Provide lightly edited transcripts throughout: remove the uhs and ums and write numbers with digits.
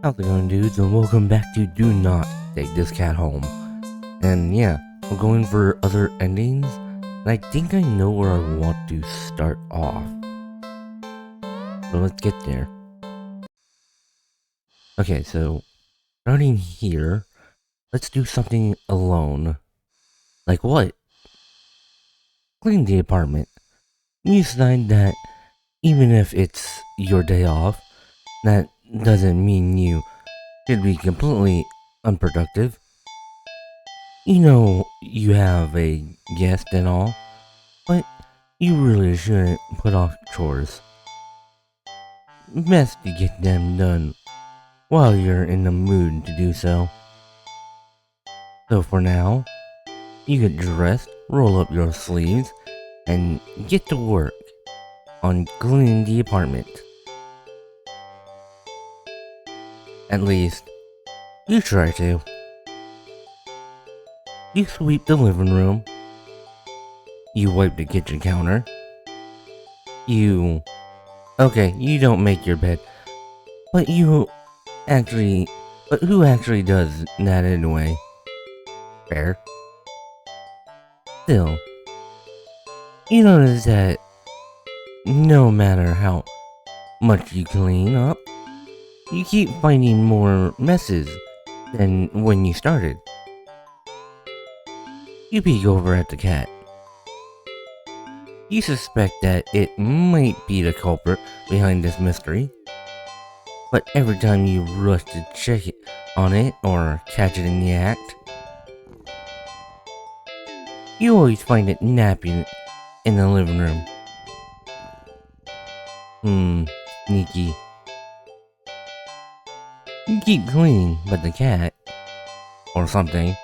How's it going, dudes, and welcome back to Do Not Take This Cat Home. And yeah, we're going for other endings, and I think I know where I want to start off. So let's get there. Okay, so starting here, let's do something alone. Like what? Clean the apartment. You decide that even if it's your day off, that doesn't mean you should be completely unproductive. You know you have a guest and all, but you really shouldn't put off chores. Best to get them done while you're in the mood to do so. So for now, you get dressed, roll up your sleeves, and get to work on cleaning the apartment. At least, you try to. You sweep the living room. You wipe the kitchen counter. Okay, you don't make your bed, but who actually does that anyway? Fair. Still, you notice that no matter how much you clean up, you keep finding more messes than when you started. You peek over at the cat. You suspect that it might be the culprit behind this mystery, but every time you rush to check it on it or catch it in the act, you always find it napping in the living room. Sneaky. You keep cleaning, but the cat, or something,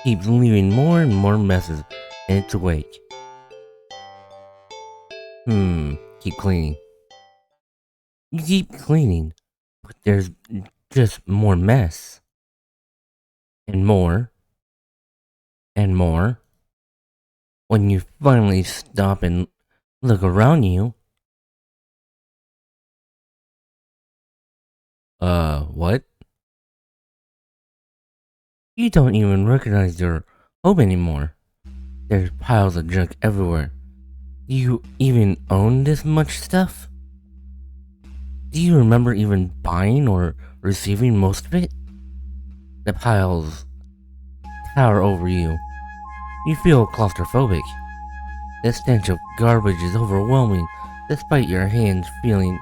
keeps leaving more and more messes in its wake. Keep cleaning. You keep cleaning, but there's just more mess. And more. And more. When you finally stop and look around you. What? You don't even recognize your home anymore. There's piles of junk everywhere. Do you even own this much stuff? Do you remember even buying or receiving most of it? The piles tower over you. You feel claustrophobic. The stench of garbage is overwhelming, despite your hands feeling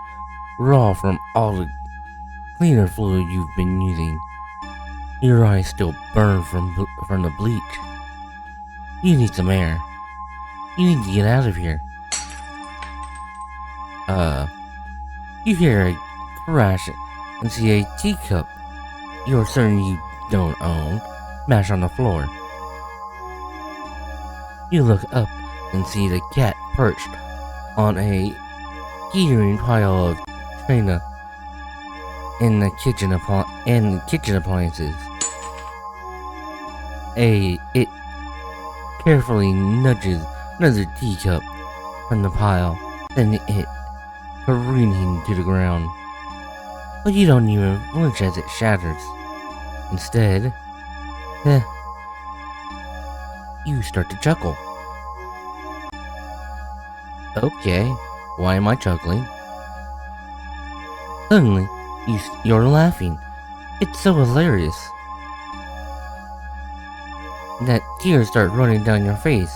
raw from all the cleaner fluid you've been using. Your eyes still burn from the bleach. You need some air. You need to get out of here. You hear a crash and see a teacup you're certain you don't own smash on the floor. You look up and see the cat perched on a teetering pile of china in the kitchen appliances. It carefully nudges another teacup from the pile, sending it careening to the ground. But you don't even flinch as it shatters. Instead, you start to chuckle. Okay, why am I chuckling? Suddenly, you're laughing. It's so hilarious that tears start running down your face.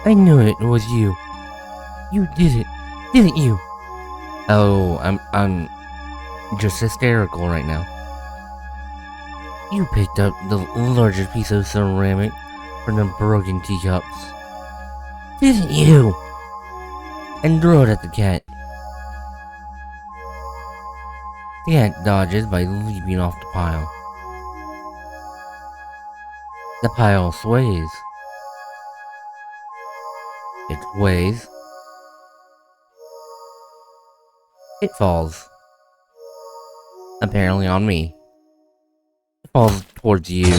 I knew it was you. You did it, didn't you? Oh, I'm just hysterical right now. You picked up the largest piece of ceramic from the broken teacups, didn't you? And throw it at the cat. The cat dodges by leaping off the pile. The pile sways. It sways. It falls. Apparently on me. It falls towards you.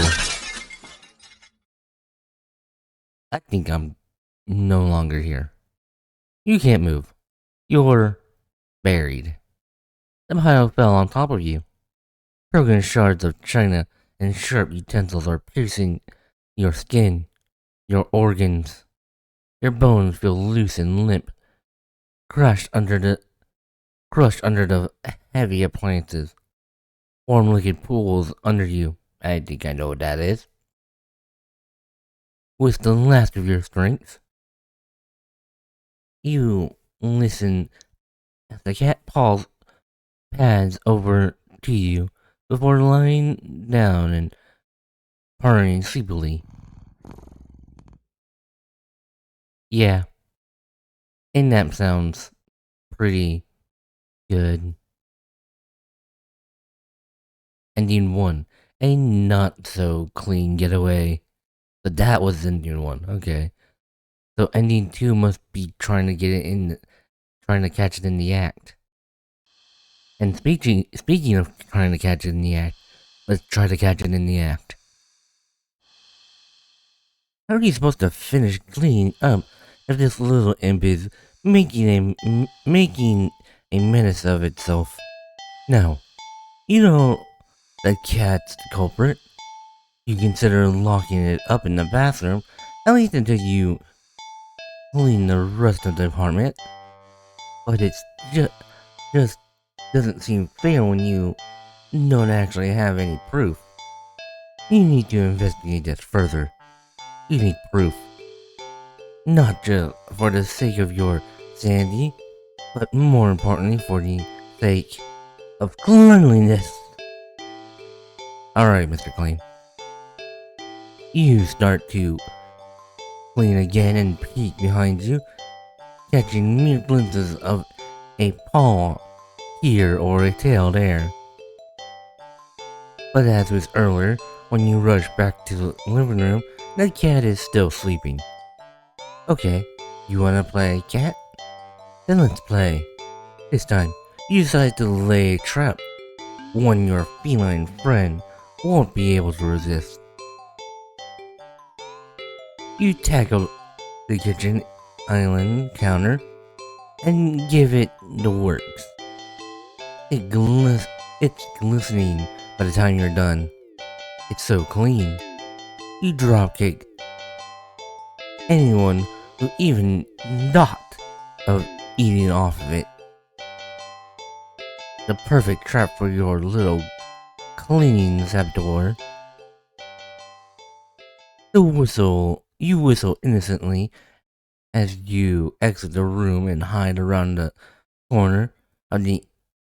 I think I'm no longer here. You can't move. You're buried. The pile fell on top of you. Broken shards of china and sharp utensils are piercing your skin, your organs. Your bones feel loose and limp, crushed under the heavy appliances. Warm liquid pools under you. I think I know what that is. With the last of your strength, you listen as the cat pads over to you before lying down and purring sleepily. Yeah, a nap sounds pretty good. Ending 1. A not so clean getaway. But that was ending 1, okay. So ending 2 must be trying to catch it in the act. And speaking of trying to catch it in the act, let's try to catch it in the act. How are you supposed to finish cleaning up if this little imp is making a menace of itself? Now, you know the cat's the culprit. You consider locking it up in the bathroom, at least until you clean the rest of the apartment. But it's just doesn't seem fair when you don't actually have any proof. You need to investigate this further. You need proof. Not just for the sake of your sanity, but more importantly for the sake of cleanliness. Alright, Mr. Clean. You start to clean again and peek behind you, catching mere glimpses of a paw here or a tail there. But as with earlier, when you rush back to the living room, the cat is still sleeping. Okay, you wanna play cat? Then let's play. This time, you decide to lay a trap, one your feline friend won't be able to resist. You tackle the kitchen island counter and give it the works. It's glistening by the time you're done. It's so clean. You dropkick anyone who even thought of eating off of it. The perfect trap for your little cleaning saboteur. You whistle innocently as you exit the room and hide around the corner of the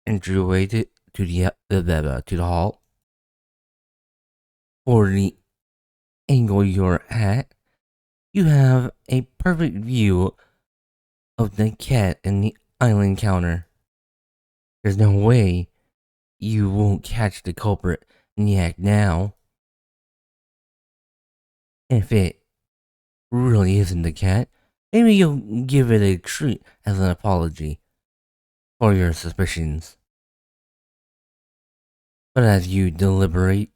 entryway to the hall. For the angle you're at, you have a perfect view of the cat and the island counter. There's no way you won't catch the culprit in the act now. If it really isn't the cat, maybe you'll give it a treat as an apology for your suspicions. But as you deliberate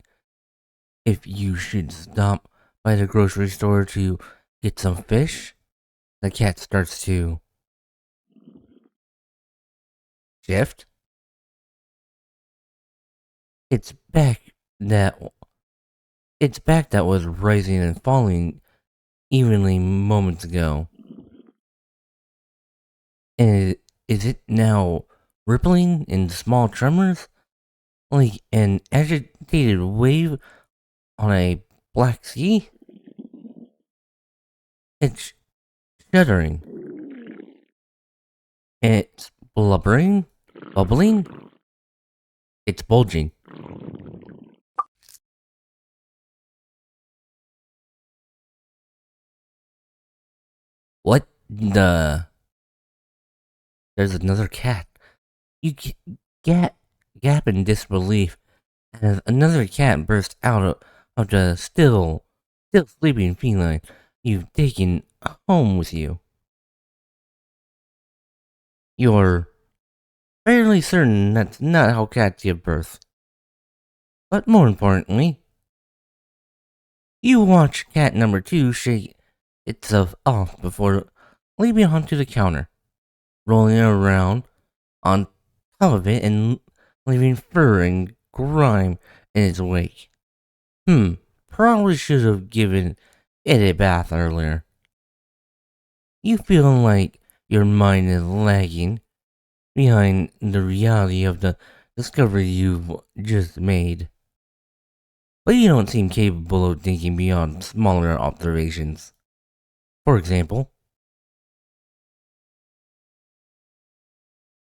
if you should stop by the grocery store to get some fish, the cat starts to shift. Its back that was rising and falling evenly moments ago. And is it now rippling in small tremors? Like an agitated wave on a black sea? It's shuddering. It's bubbling. It's bulging. What the? There's another cat. You gap in disbelief as another cat bursts out of the still sleeping feline you've taken home with you. You're fairly certain that's not how cats give birth. But more importantly, you watch cat number 2 shake itself off before leaping onto the counter, rolling around on top of it and leaving fur and grime in its wake. Probably should have given it a bath earlier. You feel like your mind is lagging behind the reality of the discovery you've just made. But you don't seem capable of thinking beyond smaller observations. For example,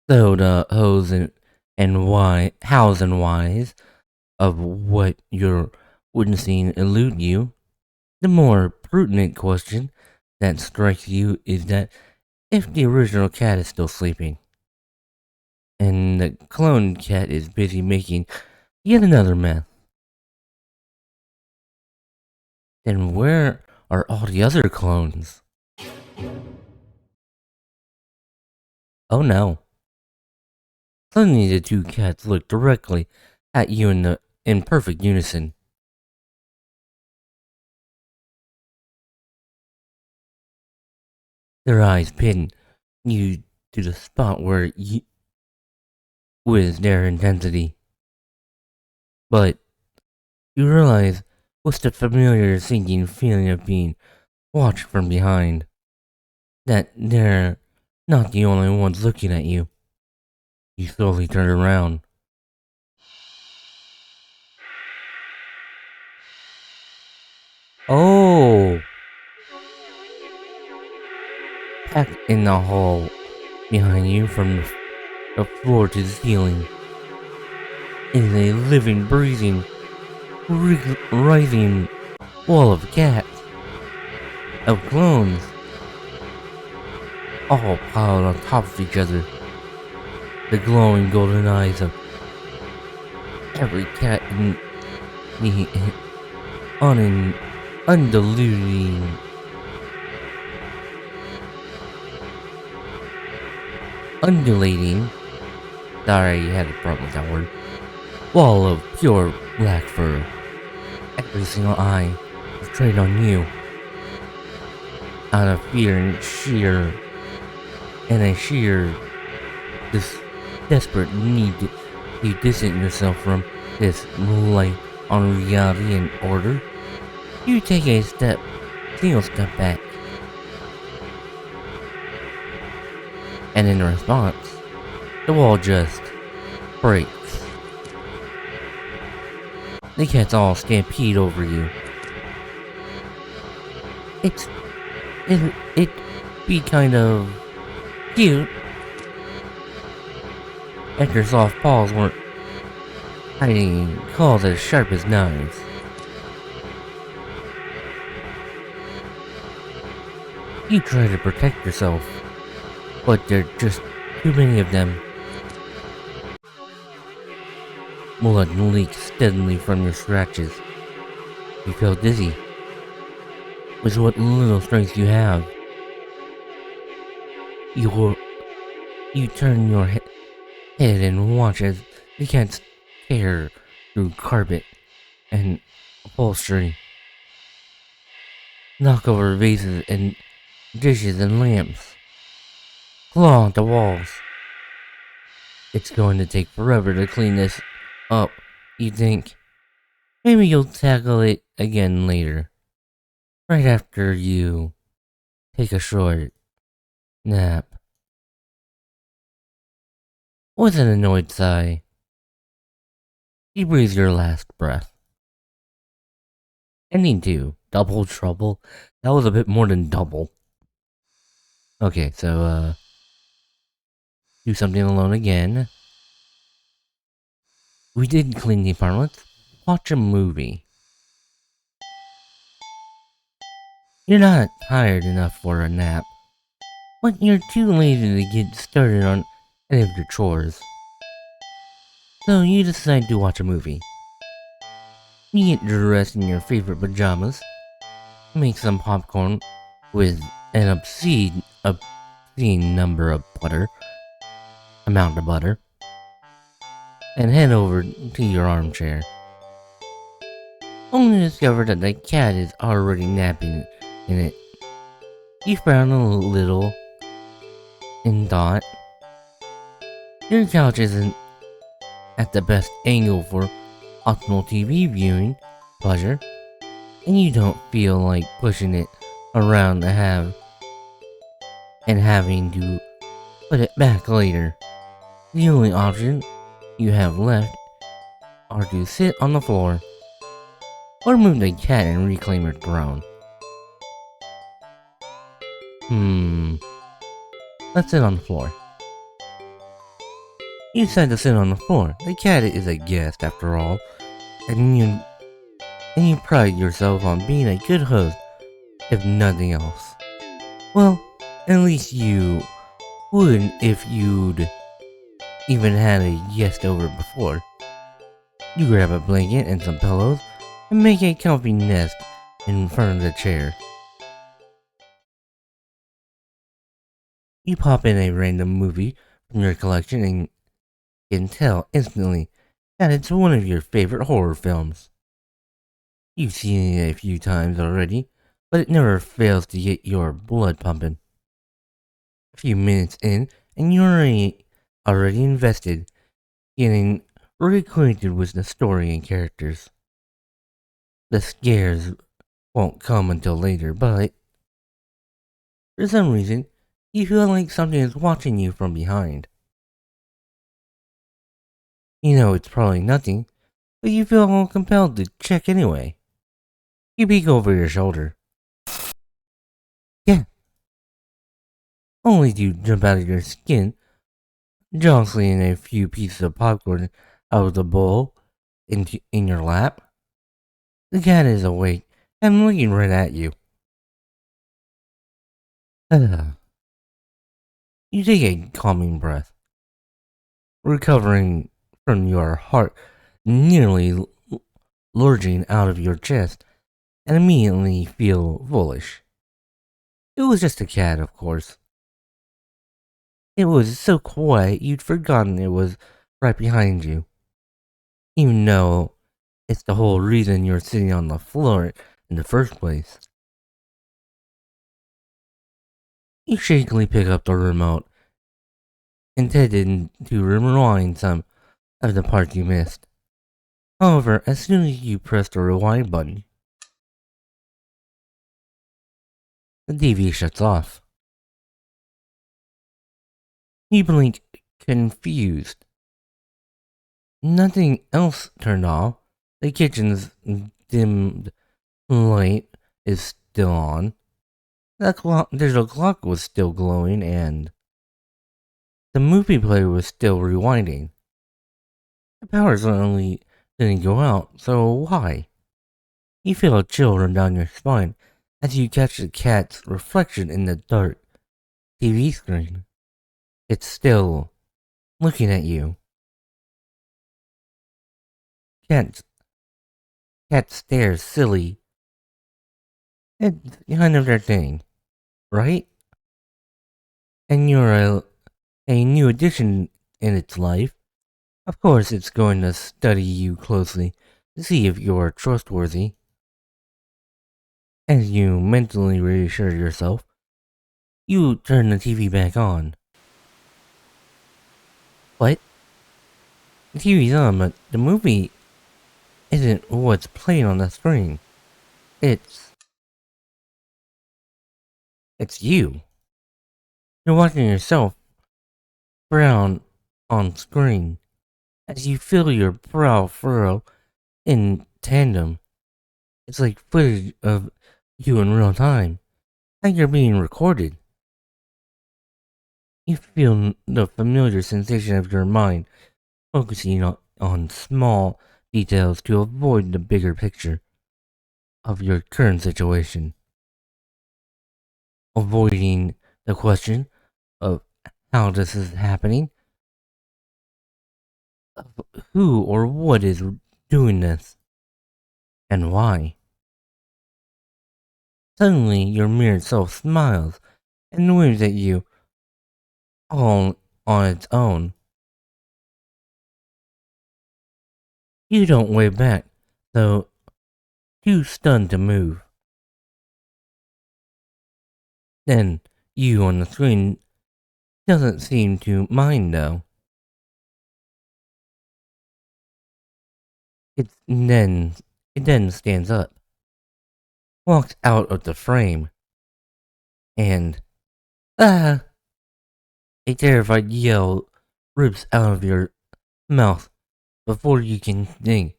though the hows and whys of what you're witnessing elude you, the more pertinent question that strikes you is that if the original cat is still sleeping, and the cloned cat is busy making yet another mess, then where are all the other clones? Oh no. Suddenly the two cats look directly at you in perfect unison. Their eyes pin you to the spot where you with their intensity. But you realize what's the familiar sinking feeling of being watched from behind. That they're not the only ones looking at you. You slowly turn around. Oh! Packed in the hall behind you from the floor to the ceiling is a living, breathing, writhing wall of cats, of clones, all piled on top of each other. The glowing golden eyes of every cat in the undiluting undulating, sorry, you had a problem with that word, wall of pure black fur. Every single eye is trained on you, out of fear and a sheer, this desperate need to distance yourself from this light on reality and order. You take a single step back, and in response, the wall just breaks. The cats all stampede over you. It'd be kind of cute if your soft paws weren't hiding claws as sharp as knives. You try to protect yourself, but there are just too many of them. Blood leaks steadily from your scratches. You feel dizzy. With what little strength you have. You turn your head and watch as the cats tear through carpet and upholstery, knock over vases and dishes and lamps, claw at the walls. It's going to take forever to clean this up, you think. Maybe you'll tackle it again later, right after you take a short nap. With an annoyed sigh, you breathe your last breath. Ending 2, double trouble. That was a bit more than double. Okay, so, do something alone again. We did clean the apartment. Let's watch a movie. You're not tired enough for a nap, but you're too lazy to get started on any of your chores. So you decide to watch a movie. You get dressed in your favorite pajamas, make some popcorn with an obscene amount of butter, and head over to your armchair. Only to discover that the cat is already napping in it. You frown a little in thought. Your couch isn't at the best angle for optimal TV viewing pleasure, and you don't feel like pushing it around to have and having to put it back later. The only option you have left are to sit on the floor or move the cat and reclaim your throne. Let's sit on the floor. You decide to sit on the floor. The cat is a guest after all, and you pride yourself on being a good host, if nothing else. Well, at least you would if you'd even had a guest over before. You grab a blanket and some pillows and make a comfy nest in front of the chair. You pop in a random movie from your collection and can tell instantly that it's one of your favorite horror films. You've seen it a few times already, but it never fails to get your blood pumping. A few minutes in, and you're already invested, getting reacquainted with the story and characters. The scares won't come until later, but for some reason, you feel like something is watching you from behind. You know it's probably nothing, but you feel compelled to check anyway. You peek over your shoulder. Yeah, only to jump out of your skin, jostling a few pieces of popcorn out of the bowl in your lap. The cat is awake and looking right at you. You take a calming breath, recovering from your heart nearly lurching out of your chest, and immediately feel foolish. It was just a cat, of course. It was so quiet you'd forgotten it was right behind you, even though it's the whole reason you're sitting on the floor in the first place. You shakily pick up the remote, intended to rewind some of the parts you missed. However, as soon as you press the rewind button, the TV shuts off. You blink, confused. Nothing else turned off. The kitchen's dimmed light is still on. The digital clock was still glowing, and the movie player was still rewinding. The power suddenly didn't go out, so why? You feel a chill run down your spine as you catch the cat's reflection in the dark TV screen. It's still looking at you. Cat stares silly. It's kind of their thing, right? And you're a new addition in its life. Of course, it's going to study you closely to see if you're trustworthy. As you mentally reassure yourself, you turn the TV back on. What? The TV's on, but the movie isn't what's playing on the screen. It's you. You're watching yourself frown on screen as you feel your brow furrow in tandem. It's like footage of you in real time, like you're being recorded. You feel the familiar sensation of your mind focusing on small details to avoid the bigger picture of your current situation. Avoiding the question of how this is happening, of who or what is doing this, and why. Suddenly, your mirrored self smiles and waves at you all on its own. You don't wave back, though too stunned to move. Then, you on the screen doesn't seem to mind though. It then stands up, walks out of the frame, and ah! A terrified yell rips out of your mouth before you can think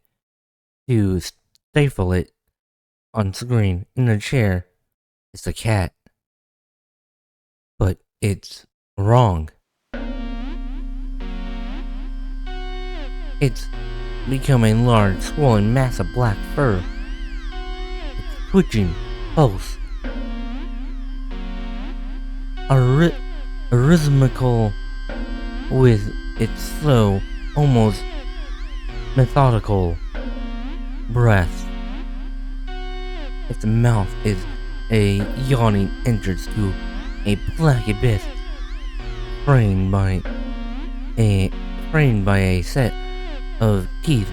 to stifle it on screen in a chair. It's a cat. But it's wrong. It's become a large, swollen mass of black fur. It's twitching, pulse. A rhythmical with its slow, almost methodical breath. Its mouth is a yawning entrance to a black abyss framed by a set of teeth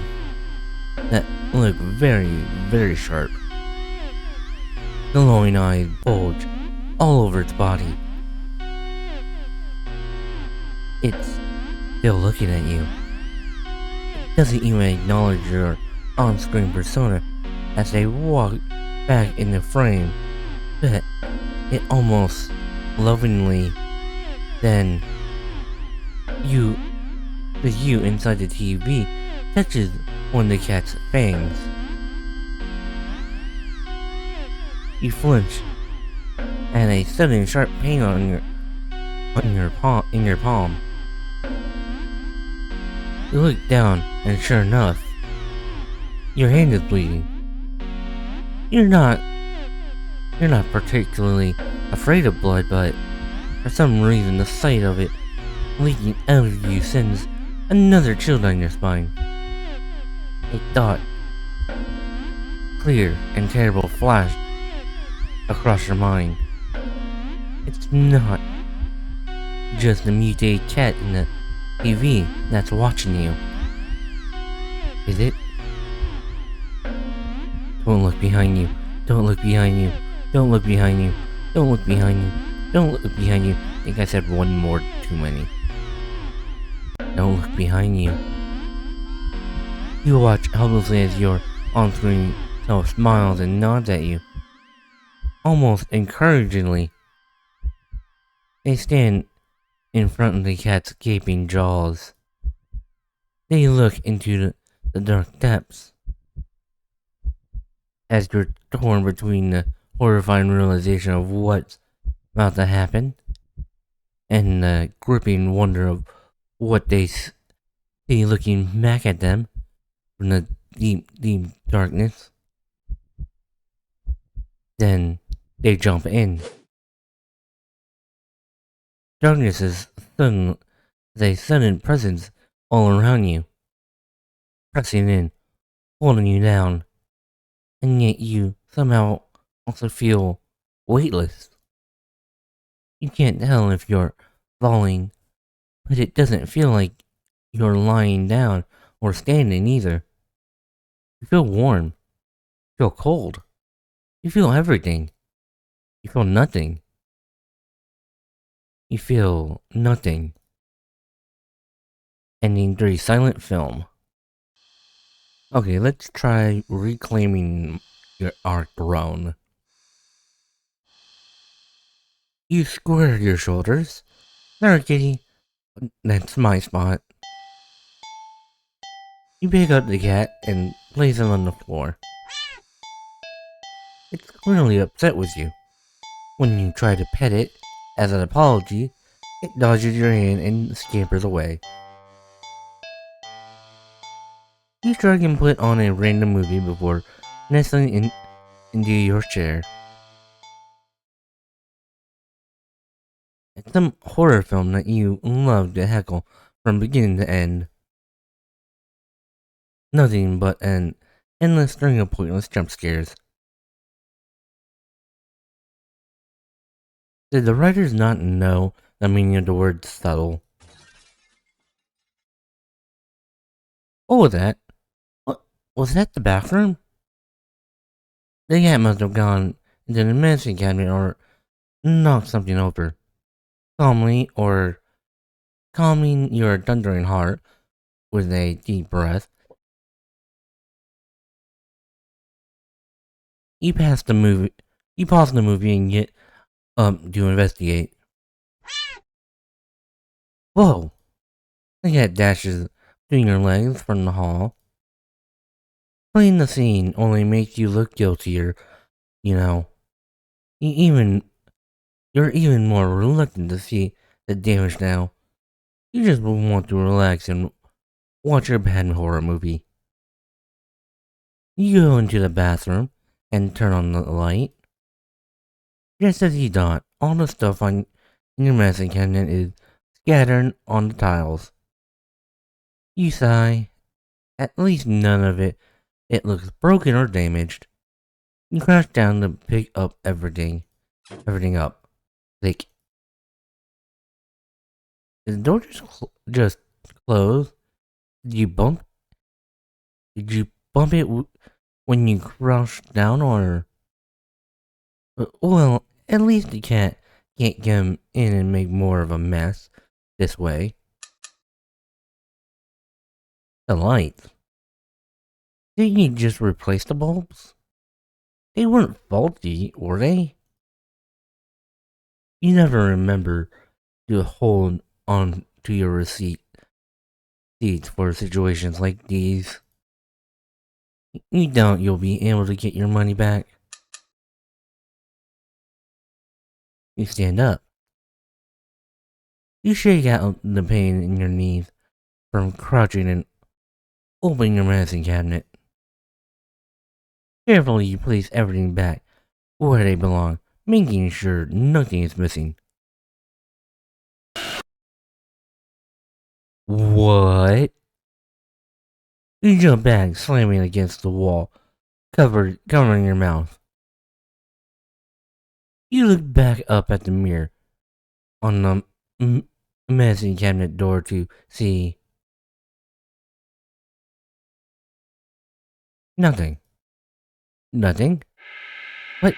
that look very, very sharp. Glowing eyes bulge all over its body. It's still looking at you. It doesn't even acknowledge your on-screen persona as they walk back in the frame, but it almost lovingly then the you inside the TV touches one of the cat's fangs. You flinch and a sudden sharp pain in your palm. You look down and sure enough, your hand is bleeding. You're not particularly afraid of blood, but for some reason the sight of it leaking out of you sends another chill down your spine. A thought, clear and terrible, flash across your mind. It's not just the mutated cat in the TV that's watching you, is it? Don't look behind you. Don't look behind you. Don't look behind you. Don't look behind you. Don't look behind you. I think I said one more too many. Don't look behind you. You watch helplessly as your on-screen self smiles and nods at you, almost encouragingly. They stand in front of the cat's gaping jaws. They look into the dark depths as you're torn between the horrifying realization of what's about to happen and the gripping wonder of what they see looking back at them from the deep, deep darkness. Then they jump in. Darkness is a sudden presence all around you, pressing in, holding you down, and yet you somehow also feel weightless. You can't tell if you're falling, but it doesn't feel like you're lying down or standing either. You feel warm, you feel cold, you feel everything. You feel nothing. You feel nothing. Ending to a silent film. Okay, let's try reclaiming our throne. You square your shoulders. There, kitty. That's my spot. You pick up the cat and place him on the floor. It's clearly upset with you. When you try to pet it, as an apology, it dodges your hand and scampers away. You shrug and put on a random movie before nestling into your chair. It's some horror film that you love to heckle from beginning to end. Nothing but an endless string of pointless jump scares. Did the writers not know the meaning of the word subtle? What was that? What was that? The bathroom? The cat must have gone into the medicine cabinet or knocked something over. Calming your thundering heart with a deep breath, You pass the movie. You pause the movie and get to investigate. Whoa! The cat dashes between your legs from the hall. Playing the scene only makes you look guiltier. You know. Even you're even more reluctant to see the damage now. You just want to relax and watch your bad horror movie. You go into the bathroom and turn on the light. Just as you thought, all the stuff on your medicine cabinet is scattered on the tiles. You sigh. At least none of it looks broken or damaged. You crouch down to pick up everything up. Like, is the door just closed? Did you bump? Did you bump it when you crouched down, or? Well, at least you can't come in and make more of a mess this way. The lights. Didn't you just replace the bulbs? They weren't faulty, were they? You never remember to hold on to your receipts for situations like these. You doubt you'll be able to get your money back. You stand up. You shake out the pain in your knees from crouching and open your medicine cabinet. Carefully, you place everything back where they belong, making sure nothing is missing. What? You jump back, slamming against the wall, covering your mouth. You look back up at the mirror on the medicine cabinet door to see nothing. Nothing? What?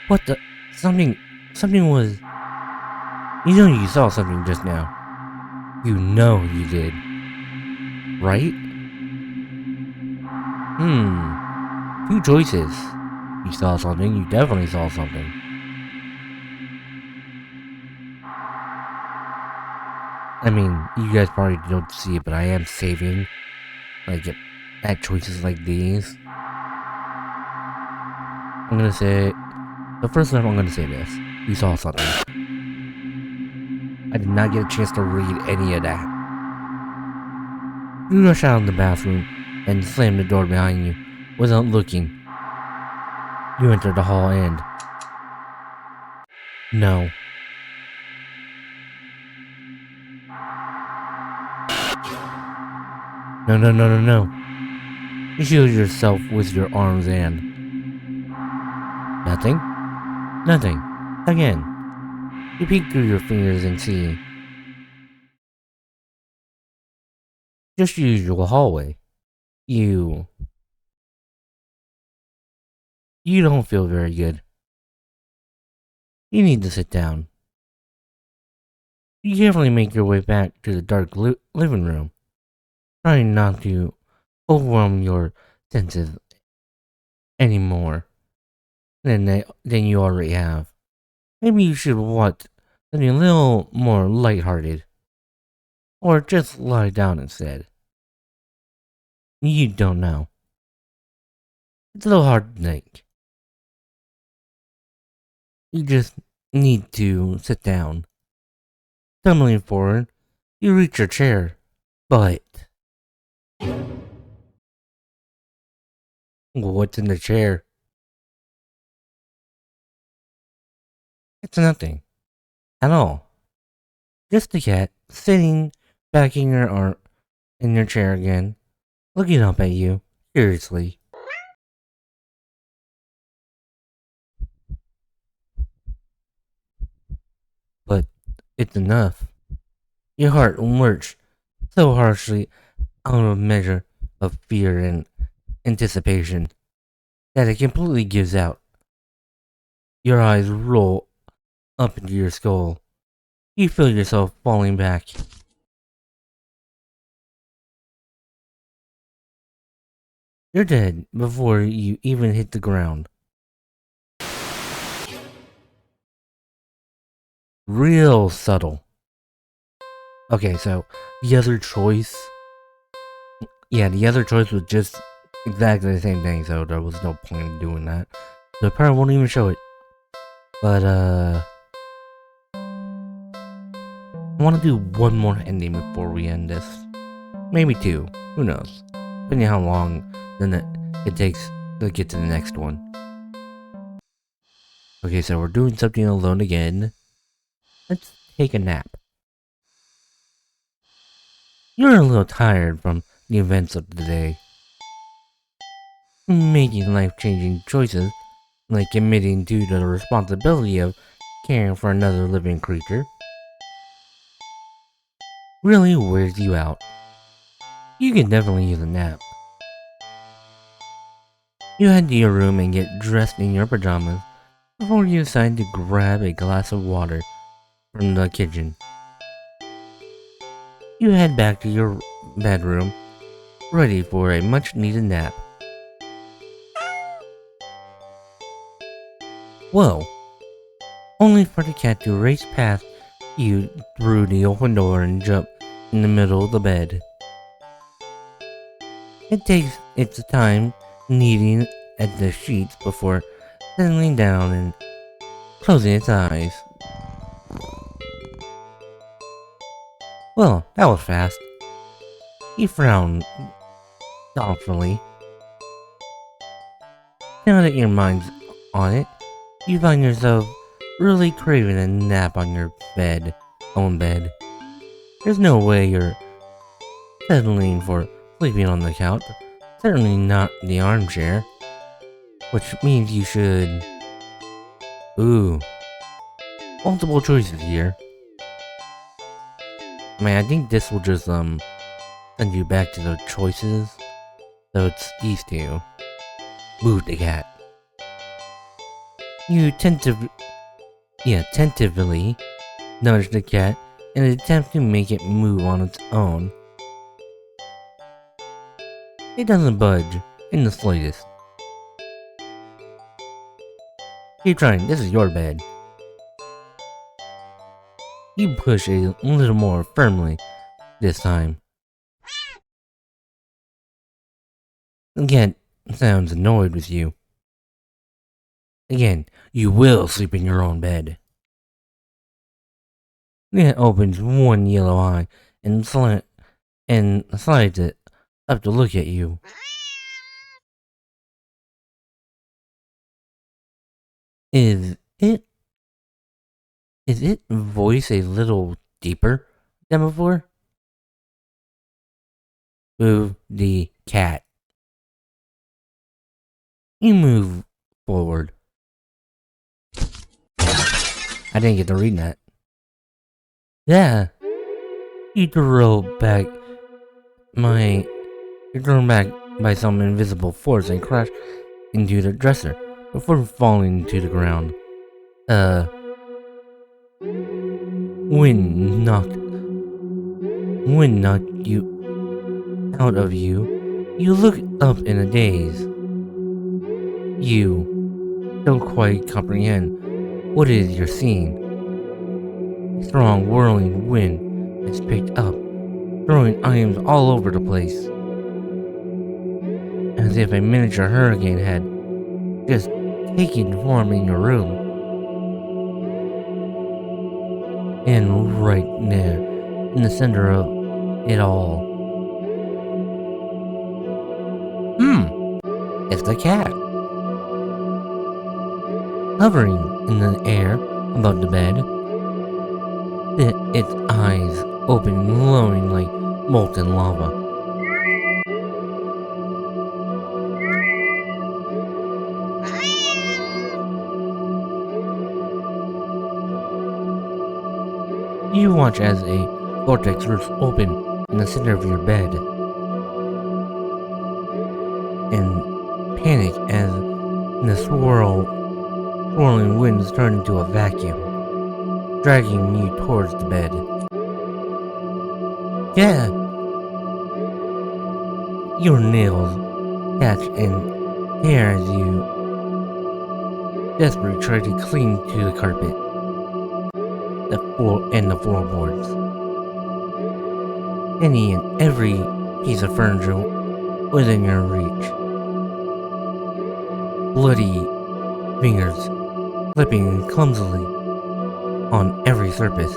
What the? Something was. You know you saw something just now. You know you did. Right? Two choices. You saw something, you definitely saw something. I mean, you guys probably don't see it, but I am saving, like, at choices like these. I'm gonna say, the first time I'm gonna say this. You saw something. I did not get a chance to read any of that. You rush out of the bathroom and slam the door behind you without looking. You enter the hall and... No. No. You shield yourself with your arms and... Nothing? Nothing. Again. You peek through your fingers and see... just your usual hallway. You don't feel very good. You need to sit down. You carefully make your way back to the dark living room, trying not to overwhelm your senses anymore than you already have. Maybe you should watch something a little more lighthearted, or just lie down instead. You don't know. It's a little hard to think. You just need to sit down. Stumbling forward, you reach your chair, but what's in the chair? It's nothing at all. Just a cat sitting back in your chair again, looking up at you curiously. But it's enough. Your heart lurched so harshly out of measure of fear and anticipation that it completely gives out. Your eyes roll up into your skull. You feel yourself falling back. You're dead before you even hit the ground. real subtle. Okay, so the other choice, the other choice was just exactly the same thing, so there was no point in doing that. So I probably won't even show it. But, I want to do one more ending before we end this. Maybe two. Who knows? Depending on how long then it takes to get to the next one. Okay, so we're doing something alone again. Let's take a nap. You're a little tired from the events of the day. Making life-changing choices, like admitting to the responsibility of caring for another living creature, really wears you out. You can definitely use a nap. You head to your room and get dressed in your pajamas before you decide to grab a glass of water from the kitchen. You head back to your bedroom, ready for a much-needed nap. Whoa! Only for the cat to race past you through the open door and jump in the middle of the bed. It takes its time kneading at the sheets before settling down and closing its eyes. Well, that was fast. He frowned thoughtfully. Now that your mind's on it, you find yourself really craving a nap on your own bed. There's no way you're settling for sleeping on the couch, certainly not the armchair, which means you should... Ooh, multiple choices here. I mean, I think this will just, send you back to the choices, so it's these two. Move the cat. You tentatively nudge the cat in an attempt to make it move on its own. It doesn't budge in the slightest. Keep trying, this is your bed. You push a little more firmly this time. The cat sounds annoyed with you. Again, you will sleep in your own bed. The cat opens one yellow eye and slides it up to look at you. Is its voice a little deeper than before? Move the cat. You move forward. I didn't get to read that. Yeah. You're thrown back by some invisible force and crash into the dresser before falling to the ground. Wind knocked you out of you. You look up in a daze. You don't quite comprehend what it is you're seeing. A strong whirling wind has picked up, throwing items all over the place. As if a miniature hurricane had just taken form in your room. And right there, in the center of it all. It's the cat. Hovering in the air above the bed, its eyes open, glowing like molten lava. You watch as a vortex rips open in the center of your bed, and panic as the swirling winds turn into a vacuum, dragging you towards the bed. Yeah! Your nails catch and tear as you desperately try to cling to the carpet. the floorboards. Any and every piece of furniture within your reach. Bloody fingers slipping clumsily on every surface.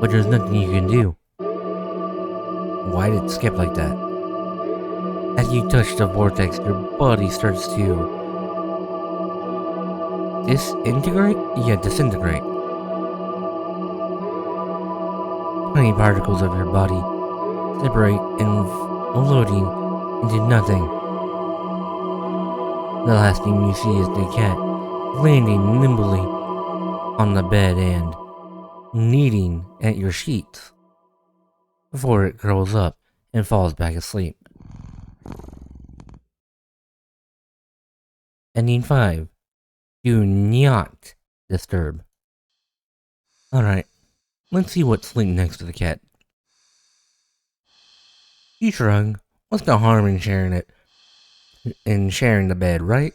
But there's nothing you can do. Why did it skip like that? As you touch the vortex, your body starts to disintegrate? Yeah, disintegrate. Tiny particles of your body separate and floating into nothing. The last thing you see is the cat landing nimbly on the bed and kneading at your sheets before it curls up and falls back asleep. Ending 5. Do not disturb. Alright, let's see what's sleeping next to the cat. You shrug. What's the harm in sharing the bed, right?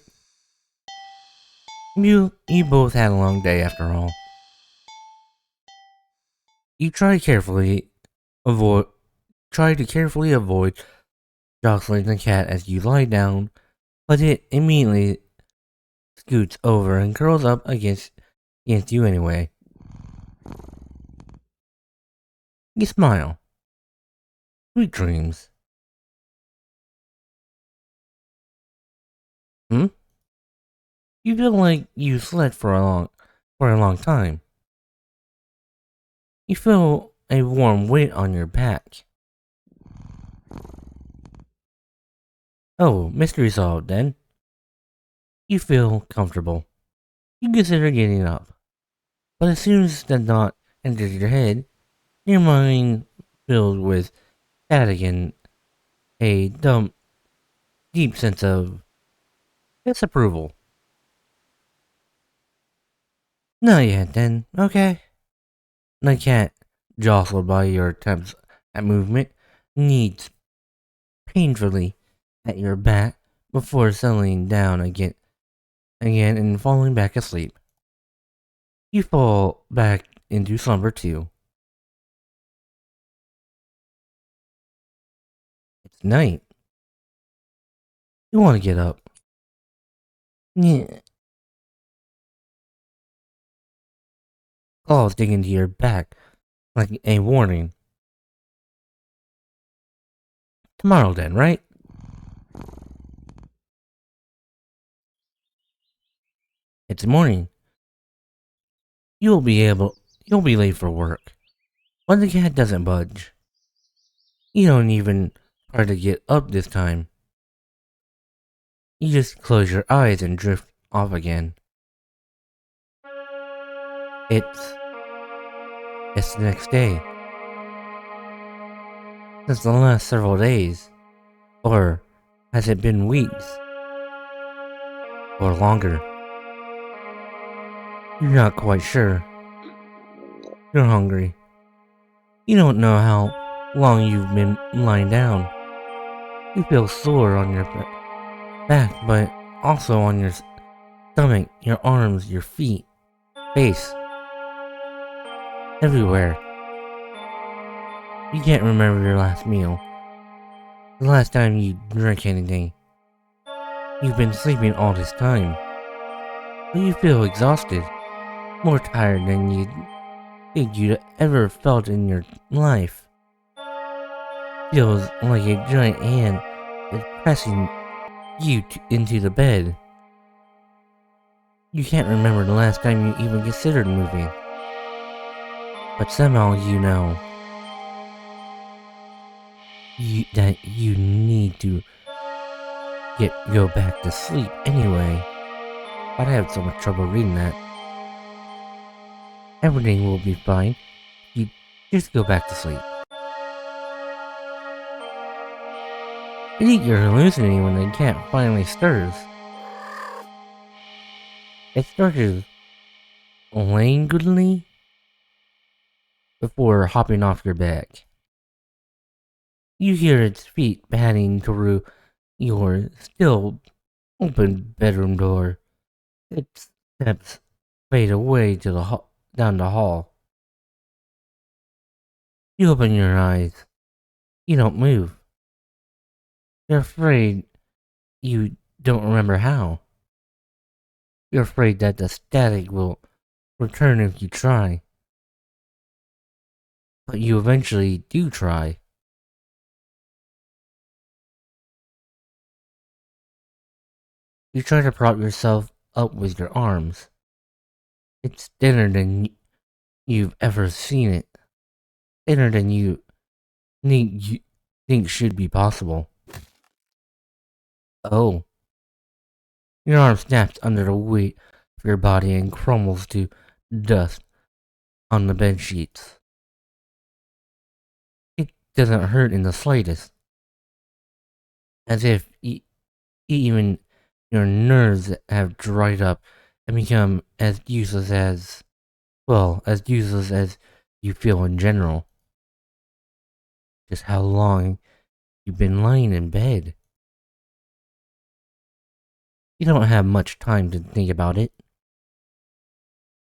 You both had a long day after all. You try to carefully avoid jostling the cat as you lie down, but it immediately scoots over and curls up against you anyway. You smile. Sweet dreams. You feel like you slept for a long time. You feel a warm weight on your back. Oh, mystery solved then. You feel comfortable. You consider getting up. But as soon as the thought enters your head, your mind filled with static and a deep sense of disapproval. Not yet then, okay? The cat, jostled by your attempts at movement, kneads painfully at your back before settling down again and falling back asleep. You fall back into slumber too. It's night. You want to get up. Yeah. Claws dig into your back like a warning. Tomorrow then, right? It's morning. You'll be late for work. But the cat doesn't budge. You don't even try to get up this time. You just close your eyes and drift off again. It's the next day. Since the last several days. Or has it been weeks? Or longer? You're not quite sure. You're hungry. You don't know how long you've been lying down. You feel sore on your back, but also on your stomach, your arms, your feet, face, everywhere. You can't remember your last meal. The last time you drank anything. You've been sleeping all this time. But you feel exhausted. More tired than you'd think you'd ever felt in your life. Feels like a giant hand is pressing you into the bed. You can't remember the last time you even considered moving. But somehow you know that you need to go back to sleep anyway. But I have so much trouble reading that. Everything will be fine. You just go back to sleep. I think you're hallucinating when the cat finally stirs. It starts languidly before hopping off your back. You hear its feet padding through your still open bedroom door. Its steps fade away to down the hall. You open your eyes. You don't move. You're afraid you don't remember how. You're afraid that the static will return if you try. But you eventually do try. You try to prop yourself up with your arms. It's thinner than you've ever seen it. Thinner than you think should be possible. Oh. Your arm snaps under the weight of your body and crumbles to dust on the bed sheets. It doesn't hurt in the slightest. As if even your nerves have dried up and become as useless as, well, as useless as you feel in general. Just how long you've been lying in bed. You don't have much time to think about it.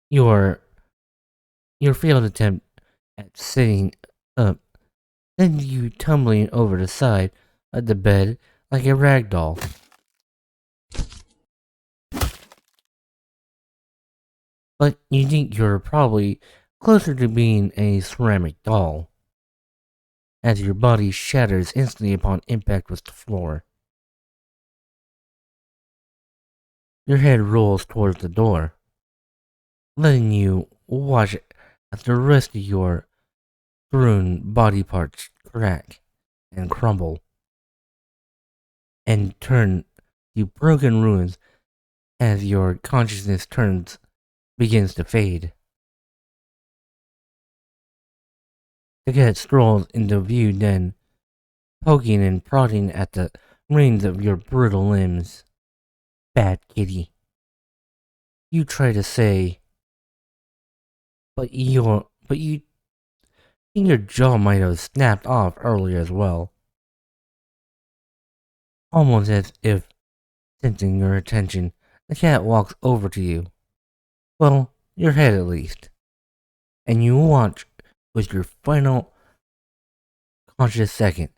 Your failed attempt at sitting up sends you tumbling over the side of the bed like a rag doll. But you think you're probably closer to being a ceramic doll, as your body shatters instantly upon impact with the floor. Your head rolls towards the door, letting you watch as the rest of your strewn body parts crack and crumble, and turn to broken ruins as your consciousness begins to fade. The cat strolls into view then, poking and prodding at the reins of your brittle limbs. Bad kitty. You try to say, but you think your jaw might have snapped off earlier as well. Almost as if sensing your attention, the cat walks over to you. Well, your head at least. And you watch with your final conscious second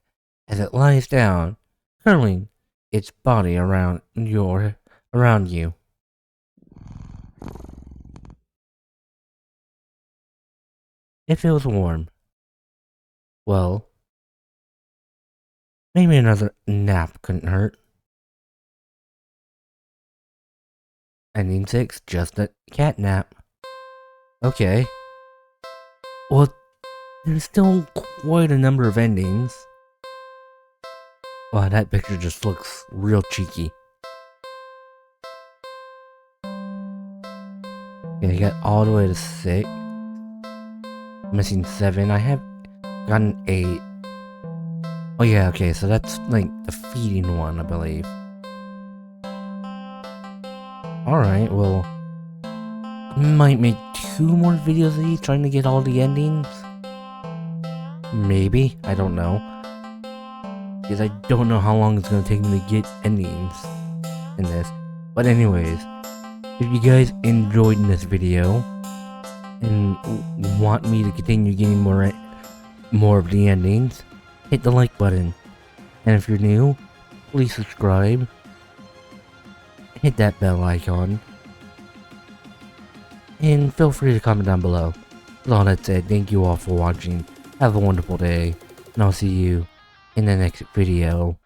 as it lies down, curling its body around you. It feels warm. Well, maybe another nap couldn't hurt. Ending 6, just a cat nap. Okay. Well, there's still quite a number of endings. Wow, that picture just looks real cheeky. Okay, I got all the way to 6. Missing 7. I have gotten 8. Oh yeah, okay, so that's like the feeding one, I believe. Alright, well, I might make 2 more videos of these trying to get all the endings. Maybe, I don't know. Because I don't know how long it's going to take me to get endings in this. But anyways, if you guys enjoyed this video and want me to continue getting more of the endings, hit the like button. And if you're new, please subscribe. Hit that bell icon. And feel free to comment down below. With all that said, thank you all for watching. Have a wonderful day. And I'll see you in the next video.